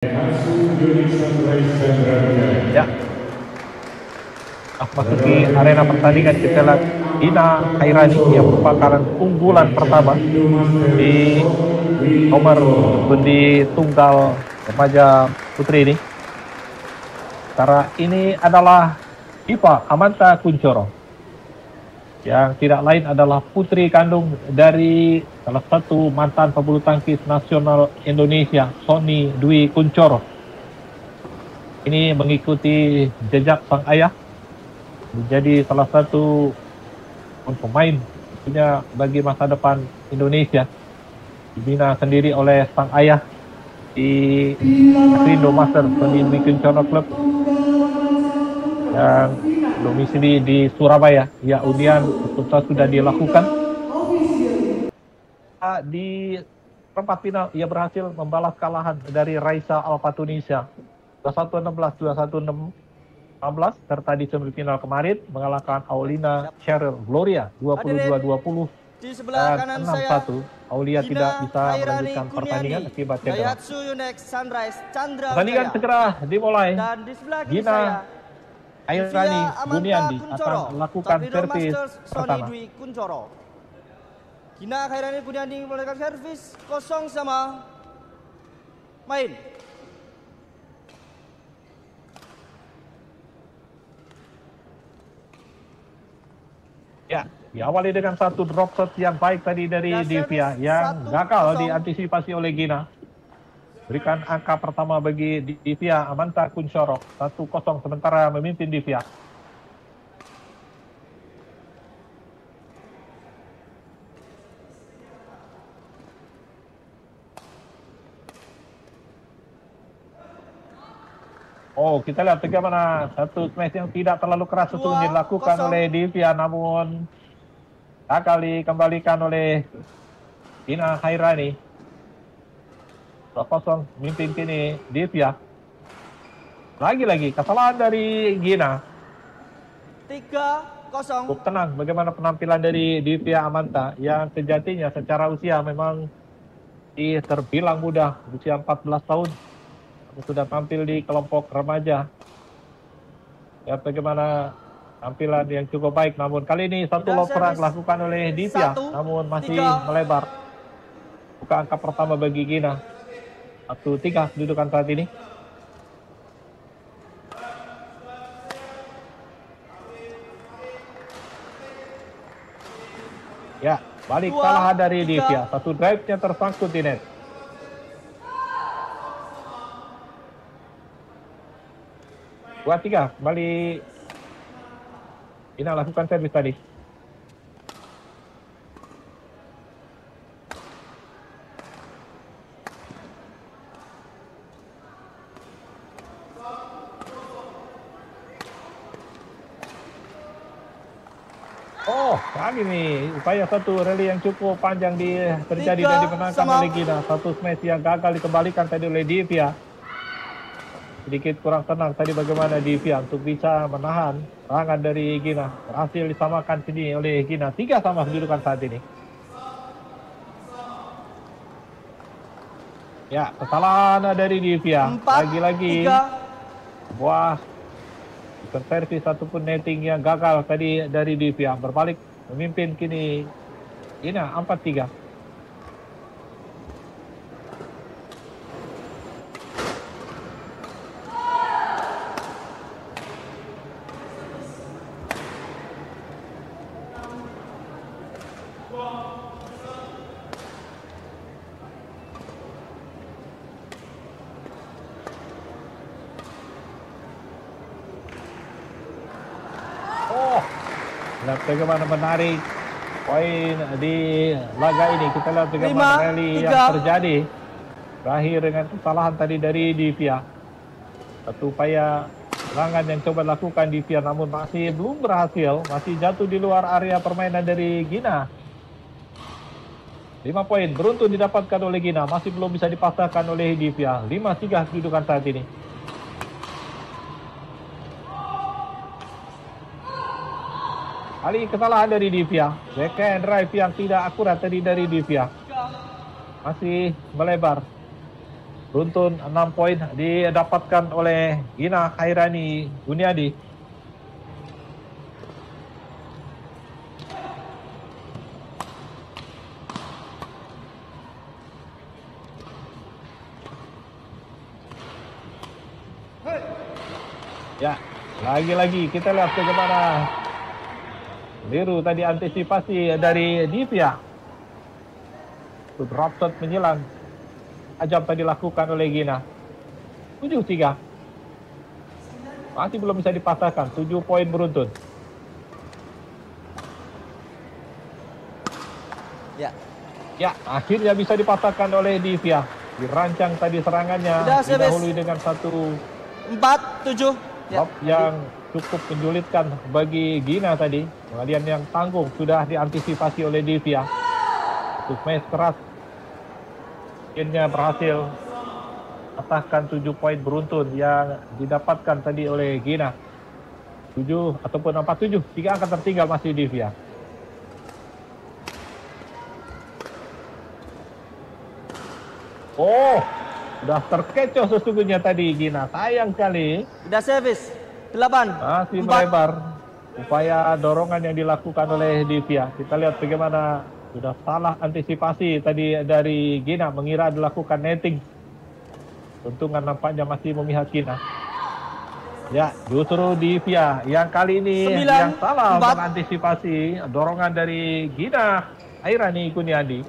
Ya, masuki arena pertandingan kita lihat Gina Khairani yang merupakan unggulan pertama di nomor di tunggal remaja putri ini. Sekarang ini adalah Diva Amanta Kunchoro, yang tidak lain adalah putri kandung dari salah satu mantan pebulu tangkis nasional Indonesia, Sony Dwi Kunchoro. Ini mengikuti jejak sang ayah, menjadi salah satu pemain punya bagi masa depan Indonesia. Dibina sendiri oleh sang ayah di Krindo Master Sony Dwi Kunchoro Club yang domisili di Surabaya. Ya, undian sudah dilakukan. Di perempat final ia berhasil membalas kalahan dari Raisa Alfatunisia 21-16, 21-16, serta di semifinal kemarin mengalahkan Aulina Cheryl Gloria 22-20 dan 6-1. Aulia tidak bisa melanjutkan pertandingan akibat cedera. Pertandingan segera dimulai. Gina Khairani Buniandi akan melakukan servis pertama. Gina Khairani Buniandi melakukan servis kosong sama main. Ya, diawali dengan satu drop shot yang baik tadi dari Divya yang gagal diantisipasi oleh Gina. Berikan angka pertama bagi Divya Amanta Kunchoro, 1-0 sementara memimpin Divya. Oh, kita lihat bagaimana satu smash yang tidak terlalu keras itu dilakukan oleh Divya, namun gagal dikembalikan oleh Gina Khairani. 2-0 memimpin kini Divya. Lagi-lagi kesalahan dari Gina. 3-0. Cukup tenang bagaimana penampilan dari Divya Amanta yang sejatinya secara usia memang terbilang muda, usia 14 tahun. Sudah tampil di kelompok remaja. Ya, bagaimana tampilan yang cukup baik, namun kali ini satu lob perang dilakukan oleh Divya, namun masih melebar. Buka angka pertama bagi Gina. 1-3 kedudukan saat ini. Ya, balik kalah dari Divya. Satu drive-nya tersangkut di net. 2-3 kembali Gina lakukan servis tadi. Oh, kali ini upaya satu rally yang cukup panjang terjadi dan dimenangkan oleh Gina. Satu smash yang gagal dikembalikan tadi oleh Divya. Sedikit kurang tenang tadi bagaimana Divya untuk bisa menahan serangan dari Gina. Berhasil disamakan sini oleh Gina. 3 sama kedudukan saat ini. Ya, kesalahan dari Divya. Lagi-lagi buah servis ataupun netting yang gagal tadi dari Divya. Berbalik memimpin kini Gina 4-3. Lihat bagaimana menarik poin di laga ini. Kita lihat bagaimana rally yang terjadi. Berakhir dengan kesalahan tadi dari Divya. Satu upaya serangan yang coba lakukan Divya, namun masih belum berhasil. Masih jatuh di luar area permainan dari Gina. 5 poin beruntun didapatkan oleh Gina. Masih belum bisa dipasahkan oleh Divya. 5-3 kedudukan saat ini. Kali kesalahan dari Divya. Backhand drive yang tidak akurat tadi dari Divya. Masih melebar. Beruntun 6 poin didapatkan oleh Gina Khairani Guniadi. Ya, lagi-lagi kita lihat bagaimana Biru tadi antisipasi dari Divya. Drop shot menyilang ajab tadi dilakukan oleh Gina. 7-3. Masih belum bisa dipatahkan. 7 poin beruntun. Ya. Ya, akhirnya bisa dipatahkan oleh Divya. Dirancang tadi serangannya, didahului dengan 4-7. Ya. Yang cukup menyulitkan bagi Gina tadi. Pengalian yang tanggung sudah diantisipasi oleh Divya. Untuk match keras. Akhirnya berhasil patahkan 7 poin beruntun yang didapatkan tadi oleh Gina. 7 ataupun 4-7. 3 angka tertinggal masih Divya. Oh, sudah terkecoh sesungguhnya tadi Gina. Sayang sekali. Sudah servis. 8. Masih melebar. Upaya dorongan yang dilakukan oleh Divya. Kita lihat bagaimana sudah salah antisipasi tadi dari Gina. Mengira dilakukan netting. Untungan nampaknya masih memihak Gina. Ya, justru Divya yang kali ini 9, yang salah 4. mengantisipasi dorongan dari Gina Khairani Guniadi.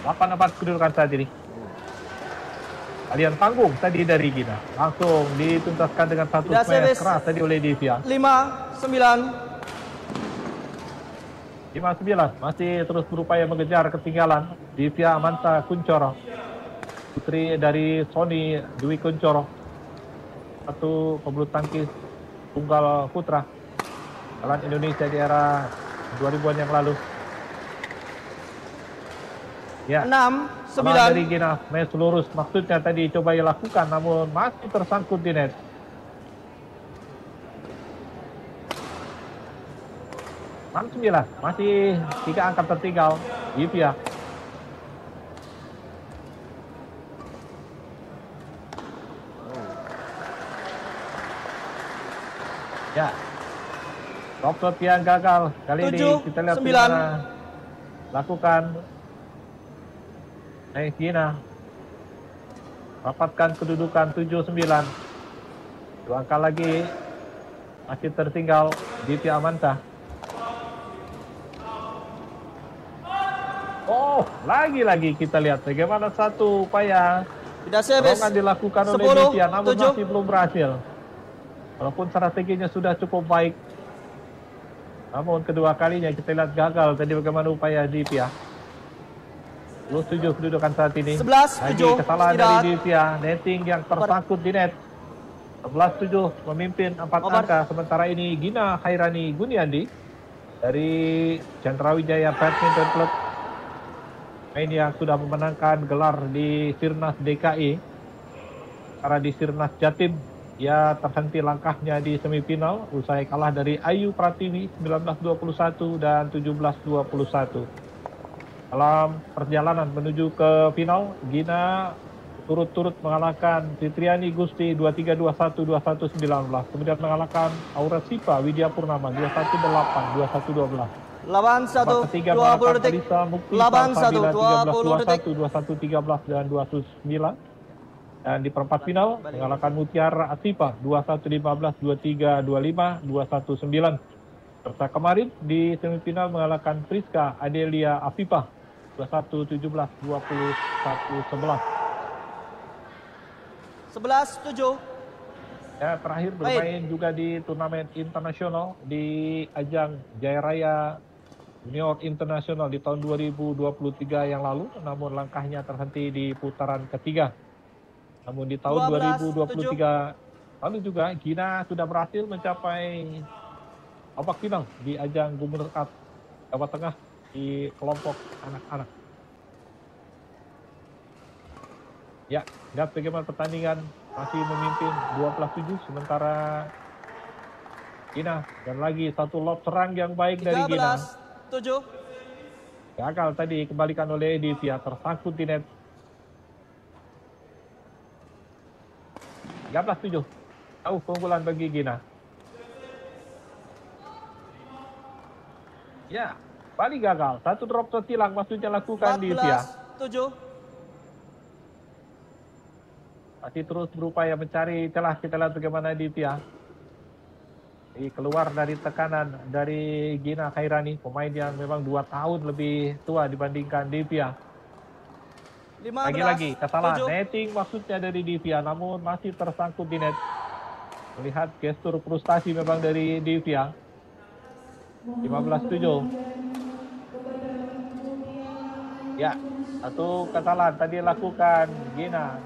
8-4 kedudukan saat ini. Kalian tanggung tadi dari Gina. Langsung dituntaskan dengan satu smash keras tadi oleh Divya. 5-9. 5-9. Masih terus berupaya mengejar ketinggalan. Divya Amanta Kuncoro. Putri dari Sony Dwi Kuncoro. Satu pebulu tangkis tunggal putra. Jalan Indonesia di era 2000-an yang lalu. Ya, 6-9 dari Gina, match lurus maksudnya tadi coba dilakukan namun masih tersangkut di net. Sembilan, masih 3 angka tertinggal. Divya. Ya, top shot yang gagal kali 7, ini kita lihat 9. bagaimana lakukan. Gina dapatkan kedudukan 7-9. 2 angka lagi masih tertinggal Divya Amanta. Oh, lagi-lagi kita lihat bagaimana satu upaya dorongan dilakukan oleh Divya namun 7. masih belum berhasil. Walaupun strateginya sudah cukup baik, namun kedua kalinya kita lihat gagal tadi bagaimana upaya Divya. 7 kedudukan saat ini. 11-7. Kesalahan dari Divya, netting yang tersangkut di net. 11-7 memimpin 4 angka. Sementara ini Gina Khairani Guniadi dari Cendrawijaya Badminton Club. Main yang sudah memenangkan gelar di Sirnas DKI. Karena di Sirnas Jatim, ia terhenti langkahnya di semifinal usai kalah dari Ayu Pratiwi 19-21 dan 17-21. Dalam perjalanan menuju ke final, Gina turut-turut mengalahkan Fitriani Gusti 23-21, 21-19. Kemudian mengalahkan Aura Sipa Widya Purnama 21-8, 21-12. Lawan 1, 20 detik. Lawan 1, 20 detik. 21-13 dan 21-9. Dan di perempat final mengalahkan Mutiara Asipa 21-15, 23-25, 21-9. Serta kemarin di semifinal mengalahkan Priska Adelia Afifah 21-17, 21-11. 11-7. Ya, terakhir bermain juga di turnamen internasional di ajang Jaya Raya Junior Internasional di tahun 2023 yang lalu, namun langkahnya terhenti di putaran ketiga. Namun di tahun 2023 lalu juga Gina sudah berhasil mencapai babak final di ajang Gubernur Cup Jawa Tengah di kelompok anak-anak. Ya, lihat bagaimana pertandingan masih memimpin 12-7 sementara Gina dan lagi satu lob serang yang baik dari Gina. 13-7. Gagal tadi kembalikan oleh Divya, tersangkut di net. 13-7. Jauh keunggulan bagi Gina. Ya, balik gagal. Satu drop shot hilang maksudnya lakukan Divya. 14-7. Masih terus berupaya mencari celah. Kita lihat bagaimana Divya. Keluar dari tekanan dari Gina Khairani, pemain yang memang 2 tahun lebih tua dibandingkan Divya. 15-7. Lagi-lagi kesalahan netting maksudnya dari Divya, namun masih tersangkut di net. Melihat gestur frustasi memang dari Divya. 15-7. Ya, satu kesalahan tadi lakukan Gina.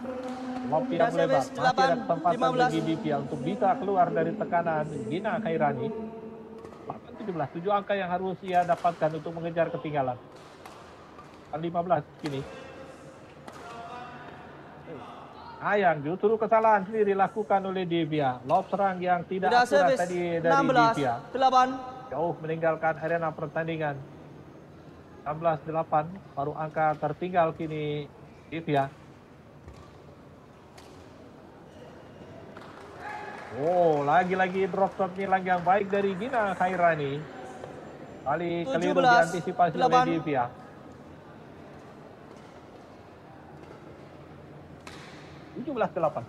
Lob tidak melebar. Masih ada kesempatan bagi Divya untuk bisa keluar dari tekanan Gina Khairani. 8-17, 7 angka yang harus ia dapatkan untuk mengejar ketinggalan. 15 kini. Sayang, justru kesalahan sendiri dilakukan oleh Divya. Lob serang yang tidak akurat tadi dari Divya. 16-8. Jauh meninggalkan arena pertandingan. 16-8, baru angka tertinggal kini Divya. Oh, lagi-lagi drop shot nilang yang baik dari Gina Khairani. Kali keliru diantisipasi oleh Divya. 17-8.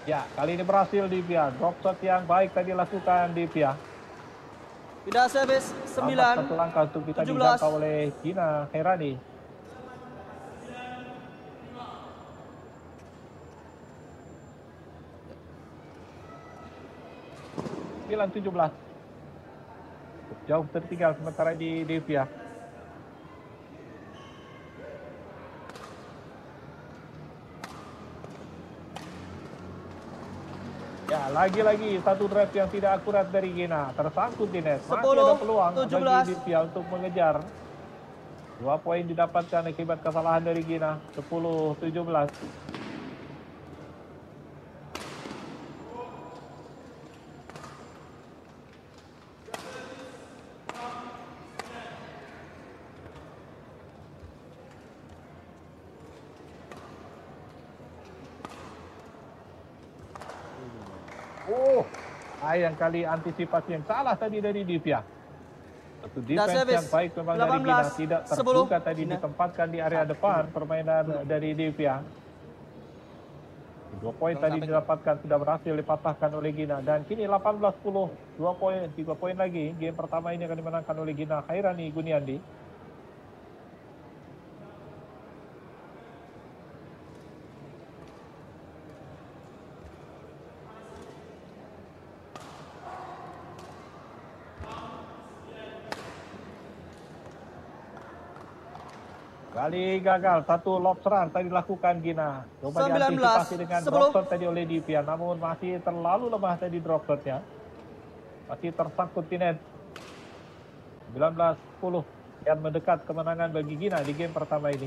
Ya, kali ini berhasil Divya. Drop shot yang baik tadi lakukan Divya. Tidak servis 9. Satu langkah untuk kita dijangkau oleh Gina Khairani. Sembilan 17. Jauh tertinggal sementara di Divya. Ya, lagi-lagi satu drive yang tidak akurat dari Gina, tersangkut di net. Masih ada peluang bagi Divya untuk mengejar. 2 poin didapatkan akibat kesalahan dari Gina. 10-17. Sayang kali antisipasi yang salah tadi dari Divya. Satu defense yang baik memang dari Gina, tidak terbuka tadi ditempatkan di area depan permainan dari Divya. 2 poin tadi didapatkan, sudah berhasil dipatahkan oleh Gina. Dan kini 18-10, 2 poin, 3 poin lagi. Game pertama ini akan dimenangkan oleh Gina Khairani Guniandi. Kali gagal, satu lob serang tadi dilakukan Gina. Coba diantisipasi dengan drop shot tadi oleh Divya, namun masih terlalu lemah tadi drop shotnya. Masih tersangkut di net. 19-10 yang mendekat kemenangan bagi Gina di game pertama ini.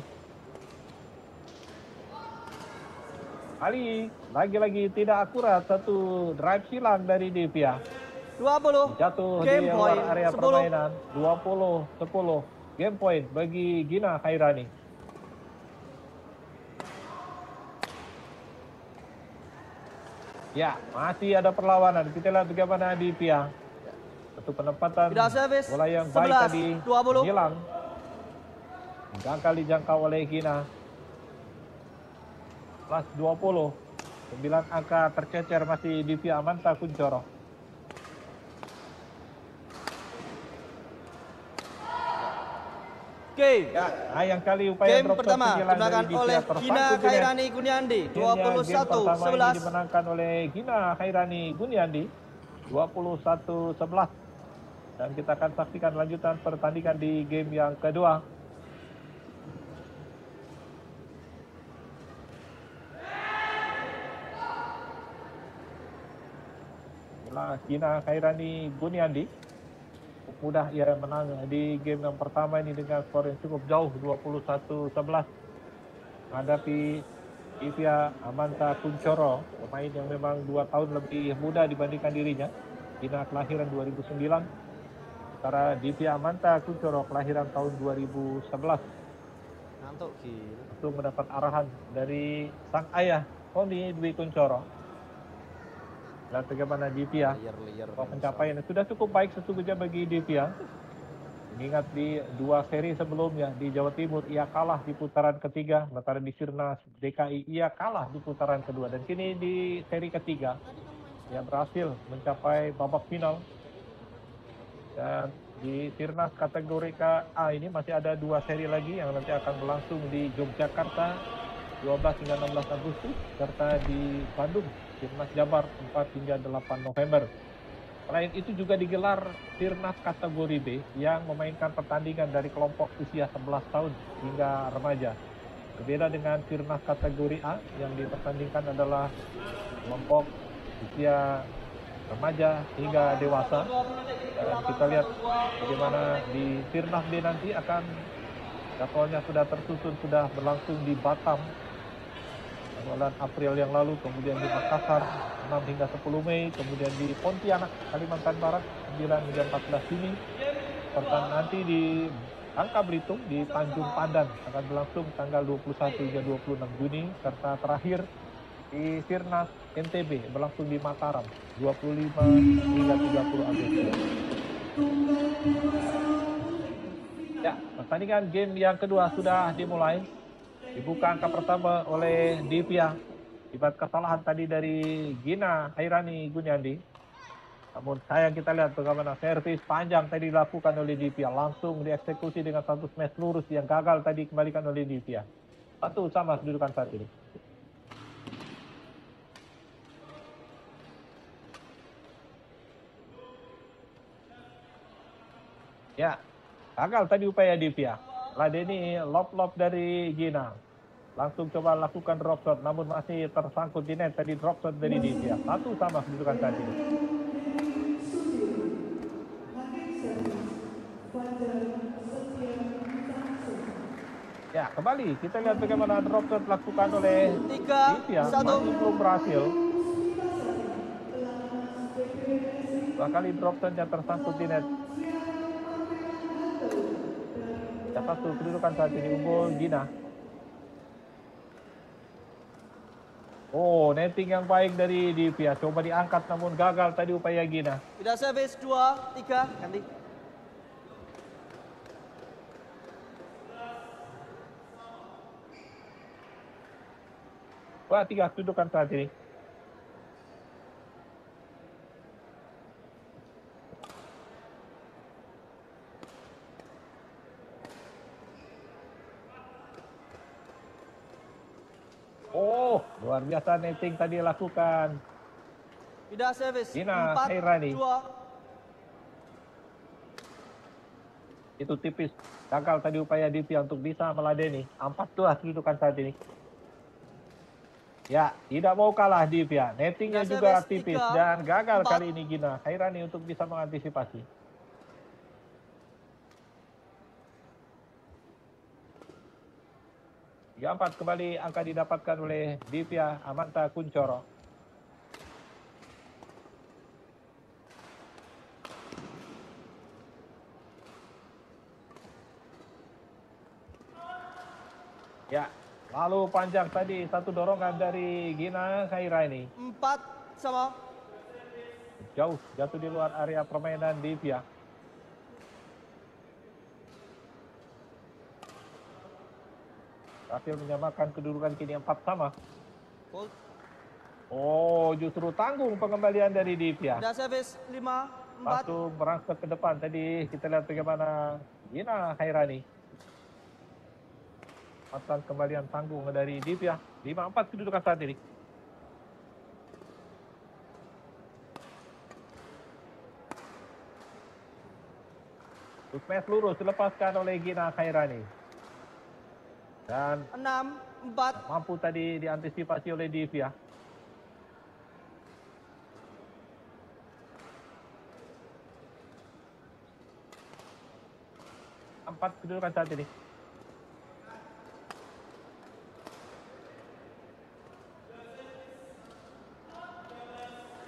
Ali lagi-lagi tidak akurat, satu drive silang dari Divya. 20. Jatuh di luar area permainan. 20-10. Game point bagi Gina Khairani. Ya, masih ada perlawanan. Kita lihat bagaimana Divya. Satu penempatan bola yang baik tadi hilang. Gagal dijangkau oleh Gina. Plus 20. 9 angka tercecer masih Divya Amanta Kuncoro. Ya, yang kali upaya game pertama dimenangkan oleh Gina Khairani Guniandi 21-11. Dimenangkan oleh Gina Khairani Guniandi 21-11. Dan kita akan saksikan lanjutan pertandingan di game yang kedua. Gina Khairani Guniandi mudah ia menang di game yang pertama ini dengan skor yang cukup jauh 21-11 menghadapi Divya Amanta Kuncoro, pemain yang memang 2 tahun lebih muda dibandingkan dirinya. Gina kelahiran 2009. Sementara Divya Amanta Kuncoro kelahiran tahun 2011. Ngantuk gila. Langsung mendapat arahan dari sang ayah, Tony Dwi Kuncoro. Dan bagaimana Divya, Liar-liar pencapaiannya sudah cukup baik sesungguhnya bagi Divya. Mengingat di 2 seri sebelumnya di Jawa Timur ia kalah di putaran ketiga, sementara di Sirnas DKI ia kalah di putaran kedua, dan kini di seri ketiga ia berhasil mencapai babak final. Dan di Sirnas kategori KA ini masih ada 2 seri lagi yang nanti akan berlangsung di Yogyakarta 12 hingga 16 Agustus serta di Bandung Sirnas Jabar 4 hingga 8 November. Selain itu juga digelar Sirnas kategori B yang memainkan pertandingan dari kelompok usia 11 tahun hingga remaja. Berbeda dengan Sirnas kategori A yang dipertandingkan adalah kelompok usia remaja hingga dewasa. Dan kita lihat bagaimana di Sirnas B nanti akan jadwalnya sudah tersusun, sudah berlangsung di Batam bulan April yang lalu, kemudian di Makassar 6 hingga 10 Mei, kemudian di Pontianak, Kalimantan Barat 9 hingga 14 Juni, serta nanti di Bangka Belitung di Tanjung Pandan akan berlangsung tanggal 21 hingga 26 Juni, serta terakhir di Sirnas NTB berlangsung di Mataram 25 hingga 30 Agustus. Ya, pertandingan game yang kedua sudah dimulai. Dibuka angka pertama oleh Divya. Akibat kesalahan tadi dari Gina Hairani Gunyandi. Namun sayang kita lihat bagaimana servis panjang tadi dilakukan oleh Divya. Langsung dieksekusi dengan satu smash lurus yang gagal tadi dikembalikan oleh Divya. 1 sama kedudukan saat ini. Ya, gagal tadi upaya Divya. Ladeni lob dari Gina. Langsung coba lakukan drop shot, namun masih tersangkut di net tadi drop shot dari Divya. 1 sama kedudukan saat ini. Ya, kembali kita lihat bagaimana drop shot dilakukan oleh Divya. Masih belum berhasil. 2 kali drop shot yang tersangkut di net. Ya, 1 kedudukan saat ini unggul Gina. Oh, netting yang baik dari Divya. Coba diangkat namun gagal tadi upaya Gina. Tidak servis 2, 3, ganti. Wah, 3 kedudukan saat ini. Oh, luar biasa netting tadi lakukan Tidak servis Gina 4, Hairani. 2. Itu tipis. Gagal tadi upaya Divya untuk bisa meladeni. 4-2 kedudukan saat ini. Ya, tidak mau kalah Divya. Nettingnya juga tipis dan gagal kali ini Gina Hairani untuk bisa mengantisipasi. 3-4 kembali angka didapatkan oleh Divya Amanta Kuncoro. Ya, lalu panjang tadi satu dorongan dari Gina Hairani. 4 sama. Jauh jatuh di luar area permainan Divya. Berhasil menyamakan kedudukan kini 4 sama. Oh, justru tanggung pengembalian dari Divya. Sudah servis 5, 4. Langsung merangkak ke depan. Tadi kita lihat bagaimana Gina Hairani. Mantan kembalian tanggung dari Divya. 5-4 kedudukan saat ini. Smash lurus dilepaskan oleh Gina Hairani. Dan 6, 4. mampu tadi diantisipasi oleh Divya. Empat kedudukan saat ini.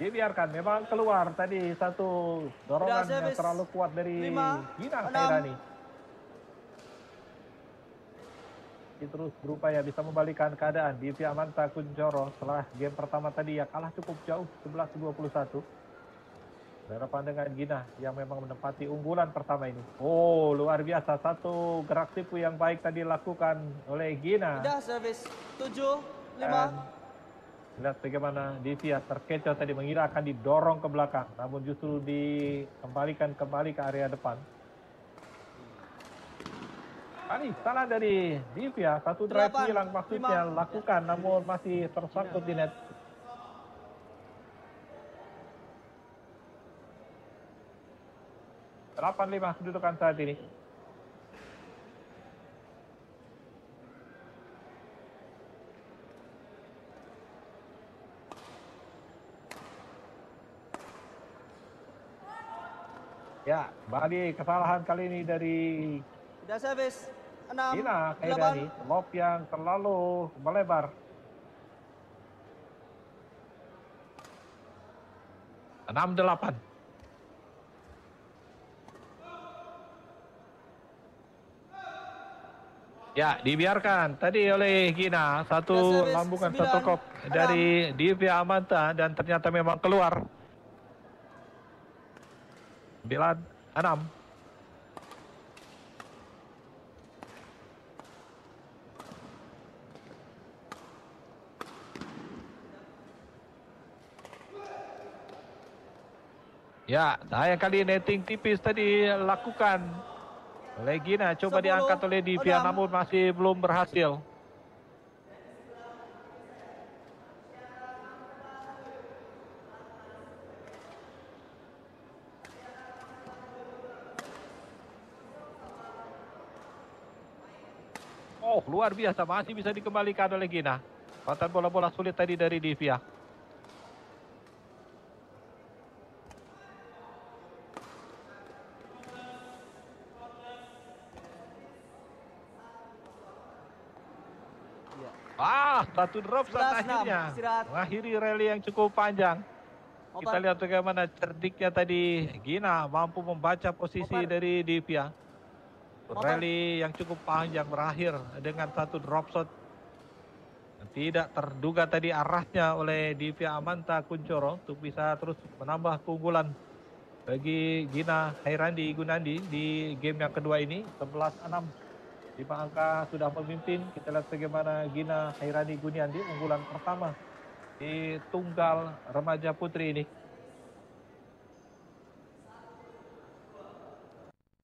Dibiarkan, memang keluar tadi satu dorongan yang servis. terlalu kuat dari 5, Gina 6. Khairani. Terus berupaya bisa membalikan keadaan di pihak Manta Kuncoro setelah game pertama tadi yang kalah cukup jauh 11-21. Berhadapan dengan Gina yang memang menempati unggulan pertama ini. Oh, luar biasa, satu gerak tipu yang baik tadi dilakukan oleh Gina. Sudah servis 7, 5. Dan lihat bagaimana Divya terkecoh tadi, mengira akan didorong ke belakang, namun justru dikembalikan kembali ke area depan. Kali salah dari Divya, satu drive 8, hilang maksudnya 5. lakukan, namun masih tersangkut di net. Delapan 5 kedudukan saat ini. Ya, balik kesalahan kali ini dari Sudah servis 6, Gina 8. Khairani. Lob yang terlalu melebar. 6-8. Ya, dibiarkan tadi oleh Gina. Satu lambungan, 9, satu kok 6. dari Divya Amanta dan ternyata memang keluar. 9-6. Ya, sayang kali netting tipis tadi lakukan oleh Gina. Coba 10, diangkat oleh Divya 6. namun masih belum berhasil. Oh, luar biasa, masih bisa dikembalikan oleh Gina. Pantan bola-bola sulit tadi dari Divya. Satu drop saat 11-6. akhirnya Istirahat. mengakhiri rally yang cukup panjang. Kita Oper. lihat bagaimana cerdiknya tadi Gina mampu membaca posisi Oper. dari Divya. Oper. Rally yang cukup panjang berakhir dengan satu drop shot. Tidak terduga tadi arahnya oleh Divya Amanta Kuncoro untuk bisa terus menambah keunggulan bagi Gina Khairani Gunandi di game yang kedua ini. 11-6. 5 angka sudah memimpin. Kita lihat bagaimana Gina Khairani Gunandi unggulan pertama di tunggal remaja putri ini.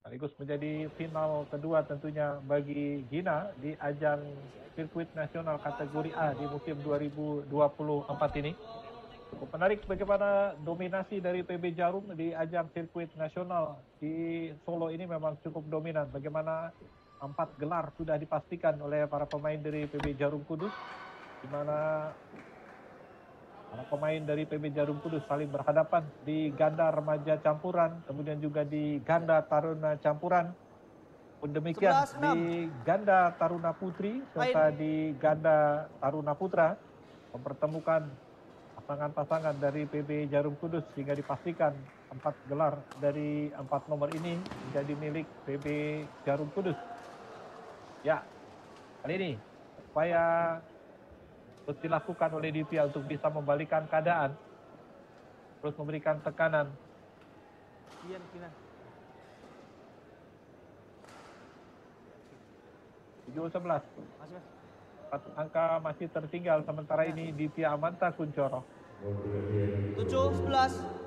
Sekaligus menjadi final kedua tentunya bagi Gina di ajang sirkuit nasional kategori A di musim 2024 ini. Cukup menarik bagaimana dominasi dari PB Jarum di ajang sirkuit nasional di Solo ini memang cukup dominan. Bagaimana 4 gelar sudah dipastikan oleh para pemain dari PB Jarum Kudus, di mana para pemain dari PB Jarum Kudus saling berhadapan di ganda remaja campuran, kemudian juga di ganda taruna campuran. Pun demikian 11-6. di ganda taruna putri serta di ganda taruna putra mempertemukan pasangan-pasangan dari PB Jarum Kudus sehingga dipastikan 4 gelar dari 4 nomor ini menjadi milik PB Jarum Kudus. Ya, kali ini upaya terus dilakukan oleh Divya untuk bisa membalikan keadaan, terus memberikan tekanan. 7-11. Angka masih tertinggal sementara ini Divya Amanta Kuncoro. 7-11.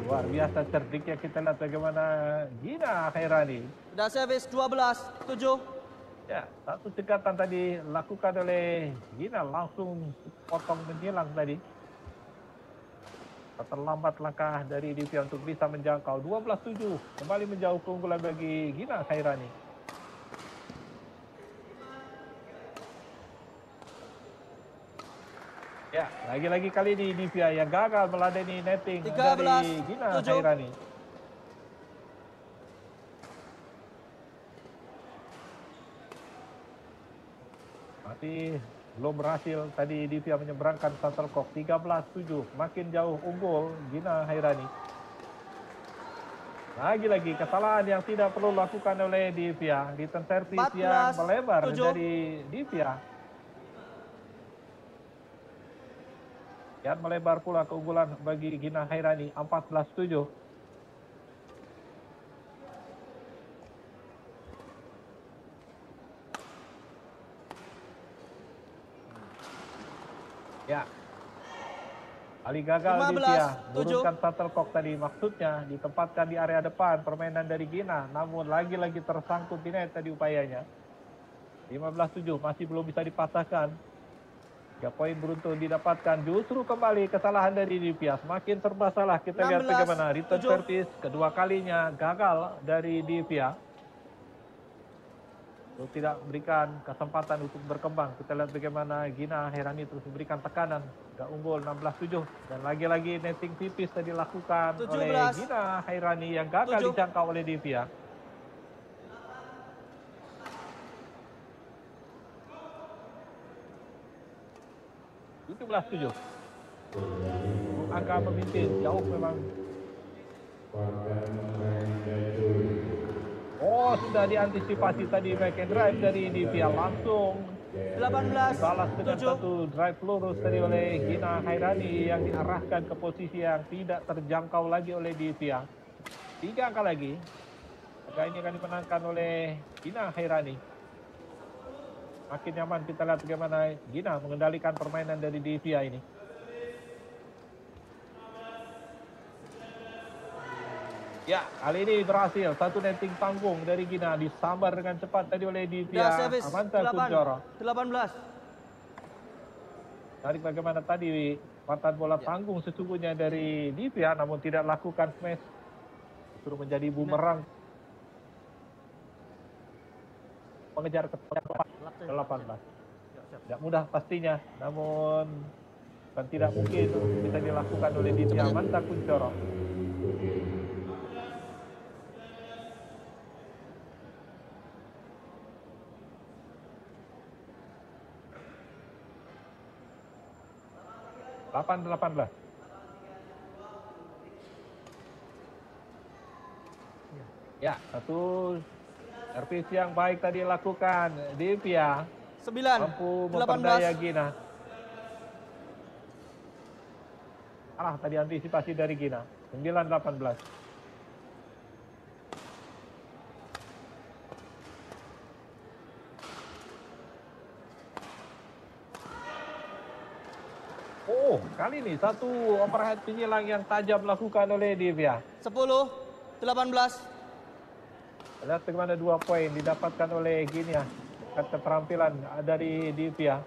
Luar biasa cerdiknya. Kita lihat bagaimana Gina Khairani. Sudah servis 12-7. Ya, satu cekatan tadi lakukan oleh Gina, langsung potong menyilang tadi. Terlambat langkah dari Divya untuk bisa menjangkau. 12-7, kembali menjauh keunggulan bagi Gina Khairani. Ya, Lagi-lagi kali ini Divya yang gagal meladeni netting 13, dari Gina 7. Hairani. Masih belum berhasil tadi Divya menyeberangkan shuttlecock. 13-7, makin jauh unggul Gina Hairani. Lagi-lagi kesalahan yang tidak perlu dilakukan oleh Divya. Return service yang 14, melebar 7. dari Divya. Dan melebar pula keunggulan bagi Gina Hairani 14-7. Ya. Kali gagal 15, Divya 7. menurunkan shuttlecock tadi, maksudnya ditempatkan di area depan permainan dari Gina, namun lagi-lagi tersangkut di net tadi upayanya. 15-7 masih belum bisa dipatahkan. 3 poin beruntun didapatkan, justru kembali kesalahan dari Divya. Semakin serba salah, kita lihat 16, bagaimana return 7. service kedua kalinya gagal dari Divya. Untuk tidak memberikan kesempatan untuk berkembang. Kita lihat bagaimana Gina Hairani terus memberikan tekanan. Sudah unggul 16-7. Dan lagi-lagi netting tipis tadi dilakukan 17, oleh Gina Hairani yang gagal 7. dijangkau oleh Divya. 17-7. Angka memimpin jauh memang. Oh, sudah diantisipasi tadi back and drive dari Divya, langsung 18, balas dengan 7. satu drive lurus tadi oleh Gina Hairani yang diarahkan ke posisi yang tidak terjangkau lagi oleh Divya. 3 angka lagi. Angka ini akan dimenangkan oleh Gina Hairani. Makin nyaman kita lihat bagaimana Gina mengendalikan permainan dari Divya ini. Ya, kali ini berhasil. Satu netting tanggung dari Gina disambar dengan cepat tadi oleh Divya Amanta Kunchoro. 18. Tarik bagaimana tadi mantan bola tanggung sesungguhnya dari Divya, namun tidak lakukan smash. Justru menjadi bumerang. Mengejar ke 18. Tidak mudah pastinya, namun kan tidak mungkin bisa dilakukan oleh Divya Amanta Kunchoro. Delapan 18. Ya, satu servis yang baik tadi lakukan Divya. 9, Mampu 18. memperdaya Gina. Salah tadi antisipasi dari Gina. 9-18. Oh, kali ini satu overhead penyilang yang tajam dilakukan oleh Divya. 10, 18. Lihat bagaimana 2 poin didapatkan oleh Gina. Keterampilan dari Divya.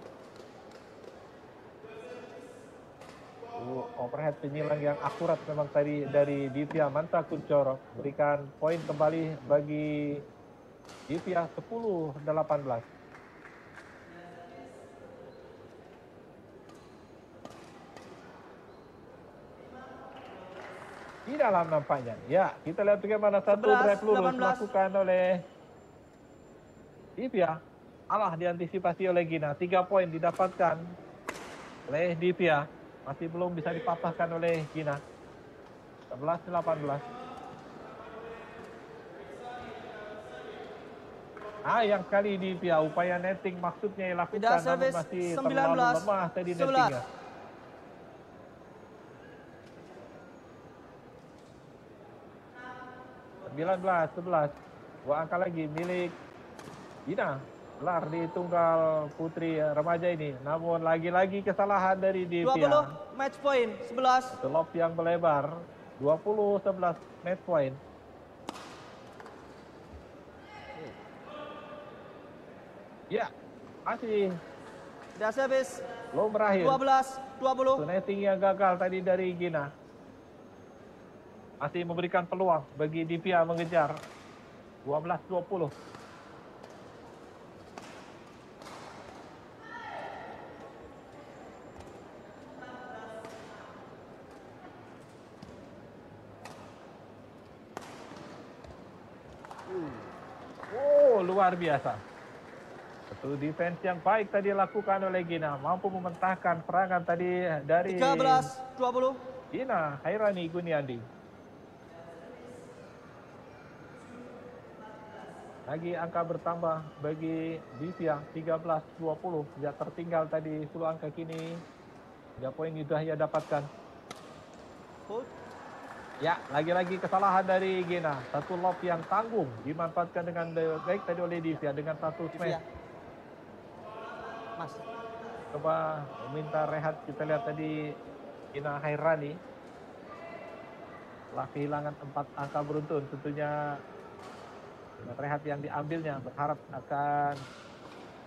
Overhead penyilang yang akurat memang tadi dari Divya Amanta Kunchoro. Berikan poin kembali bagi Divya 10-18. Di dalam nampaknya. Ya, kita lihat bagaimana satu 11, drive lurus 18. dilakukan oleh Divya. Alah diantisipasi oleh Gina. 3 poin didapatkan oleh Divya. Masih belum bisa dipatahkan oleh Gina. 11-18. Yang kali Divya upaya netting maksudnya dilakukan, Tidak namun servis. masih 19, terlalu lemah tadi 11. nettingnya. (19-11). 2 angka lagi milik Gina. Gelar di tunggal putri remaja ini. Namun lagi-lagi kesalahan dari Divya. 20, match point. 11. Satu lob yang melebar. 20-11 match point. Ya, masih Tidak servis. belum berakhir. 12, 20. Netting yang gagal tadi dari Gina. Masih memberikan peluang bagi Divya mengejar. 12-20. luar biasa. Satu defense yang baik tadi lakukan oleh Gina, mampu mementahkan serangan tadi dari 13-20. Gina Hairani Guniandi. Lagi angka bertambah bagi Divya 13-20. Dia tertinggal tadi 10 angka, kini 3 poin sudah ia dapatkan. Hold. Ya, lagi-lagi kesalahan dari Gina. Satu lob yang tanggung dimanfaatkan dengan baik tadi oleh Divya dengan satu Divya. smash. Mas. Coba meminta rehat, kita lihat tadi Gina Hairani telah kehilangan 4 angka beruntun. Tentunya dengan rehat yang diambilnya berharap akan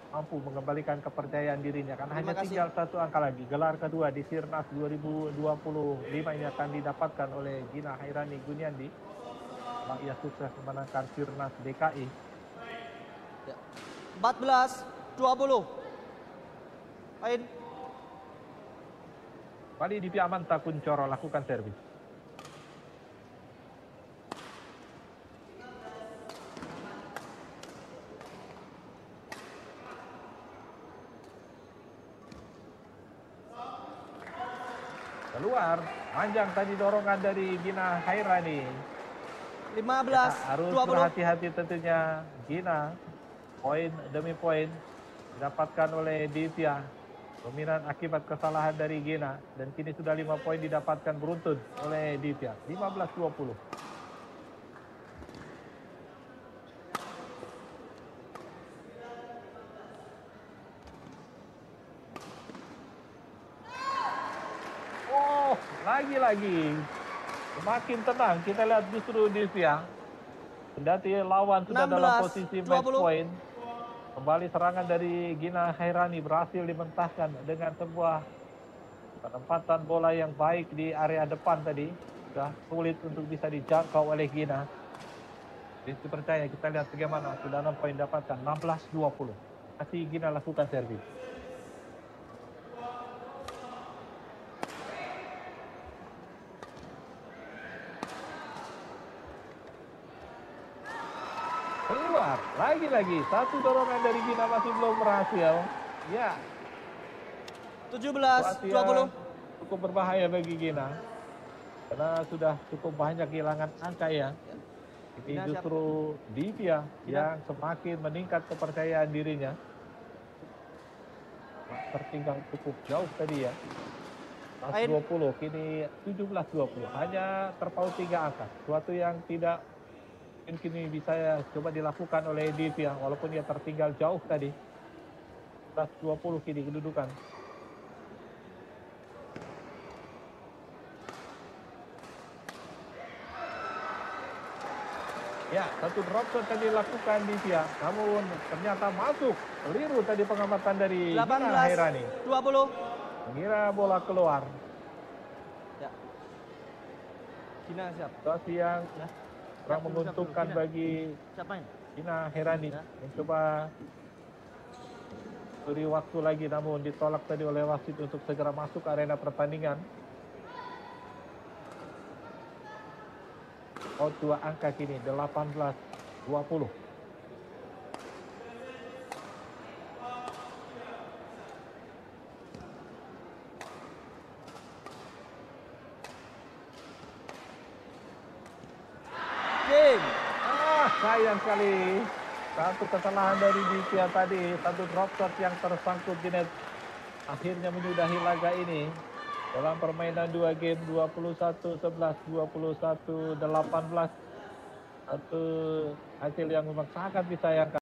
mampu mengembalikan kepercayaan dirinya. Karena hanya tinggal 1 angka lagi. Gelar kedua di Sirnas 2025 ini akan didapatkan oleh Gina Hairani Guniandi setelah ia sukses memenangkan Sirnas DKI. Ya. 14-20. Poin. Kali di Piamanta Kuncoro lakukan servis. Keluar, panjang tadi dorongan dari Gina Hairani. 15-20. Harus berhati-hati tentunya Gina. Poin demi poin didapatkan oleh Divya. Dominan akibat kesalahan dari Gina. Dan kini sudah 5 poin didapatkan beruntun oleh Divya. 15-20. Oh, lagi-lagi. Semakin tenang. Kita lihat justru Divya. Kendati lawan sudah dalam posisi match point. Kembali serangan dari Gina Hairani berhasil dimentahkan dengan sebuah penempatan bola yang baik di area depan tadi. Sudah sulit untuk bisa dijangkau oleh Gina. Jadi percaya, kita lihat bagaimana sudah 6 poin dapatkan. 16-20. Masih Gina lakukan servis. Keluar, lagi-lagi satu dorongan dari Gina masih belum berhasil. Ya, 17-20. cukup berbahaya bagi Gina karena sudah cukup banyak kehilangan angka ya. Ini justru Divya yang semakin meningkat kepercayaan dirinya. Tertinggal cukup jauh tadi ya. 20, kini 17-20. Hanya terpaut 3 angka. Suatu yang tidak mungkin kini bisa coba dilakukan oleh Divya walaupun dia tertinggal jauh tadi. 20 kini kedudukan. Ya, satu drop shot tadi dilakukan Divya, namun ternyata masuk. Keliru tadi pengamatan dari Gina Hairani. 18-20. Mengira bola keluar. Ya. Gina siap. Situasi yang kurang menguntungkan bagi Siapa ini? Gina Hairani. Mencoba beri waktu lagi, namun ditolak tadi oleh wasit untuk segera masuk ke arena pertandingan. Oh, 2 angka kini 18-20. Game. Sayang sekali. Satu kesalahan dari Divya tadi, satu drop shot yang tersangkut di net. Akhirnya menyudahi laga ini. Dalam permainan 2 game 21-11, 21-18. Satu hasil yang memang sangat disayangkan.